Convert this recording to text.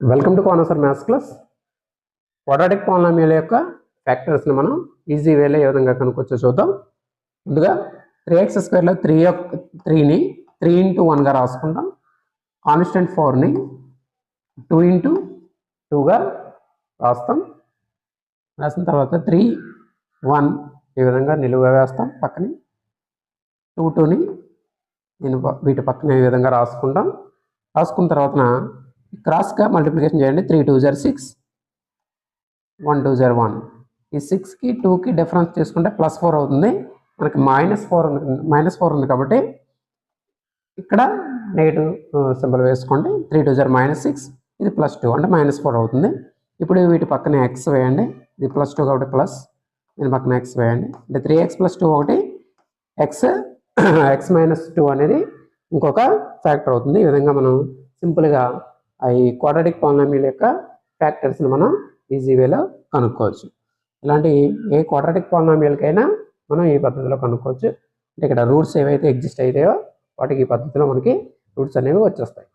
Welcome to కానసర్ maths class. Quadratic polynomial యొక్క ఫ్యాక్టర్స్ని మనం ఈజీ వేలో ఏ విధంగా కనుక్కొచ్చో చూద్దాం. ముందుగా 3x² 3ని 3 into 1గా రాసుకుంటాం. కాన్స్టెంట్ 4ని 2 into 2గా రాస్తాం. రాసిన తర్వాత 3 1 ఈ విధంగా నిలువుగా వేస్తాం. పక్కని 2 2ని వీటి పక్కన ఈ విధంగా రాసుకుంటాం. రాసుకున్న తర్వాత క్రాస్గా మల్టిప్లికేషన్ చేయండి. 3 2s 6, 1 2s 1. ఈ 6కి 2కి డిఫరెన్స్ తీసుకుంటే +4 అవుతుంది. మనకి -4 ఉంది కాబట్టి ఇక్కడ నెగిటివ్ సింబల్ వేసుకోండి. 3 2s -6, ఇది +2 అంటే -4 అవుతుంది. ఇప్పుడు వీటి పక్కన x వేయండి. ఇది +2 కాబట్టి ప్లస్, దీని పక్కన x వేయండి. అంటే 3x + 2 ఒకటి, x -2 అనేది ఇంకొక ఫ్యాక్టర్ అవుతుంది. ఈ విధంగా మనం సింపుల్గా ఈ క్వాడ్రాటిక్ పాలినామియల్ యొక్క ఫ్యాక్టర్స్ని మనం ఈజీ వేలో కనుక్కోవచ్చు. ఇలాంటి ఏ క్వాడ్రాటిక్ పాలినామియల్కైనా మనం ఈ పద్ధతిలో కనుక్కోవచ్చు. అంటే ఇక్కడ రూట్స్ ఏవైతే ఎగ్జిస్ట్ అవుతాయో వాటికి ఈ పద్ధతిలో మనకి రూట్స్ అనేవి వచ్చేస్తాయి.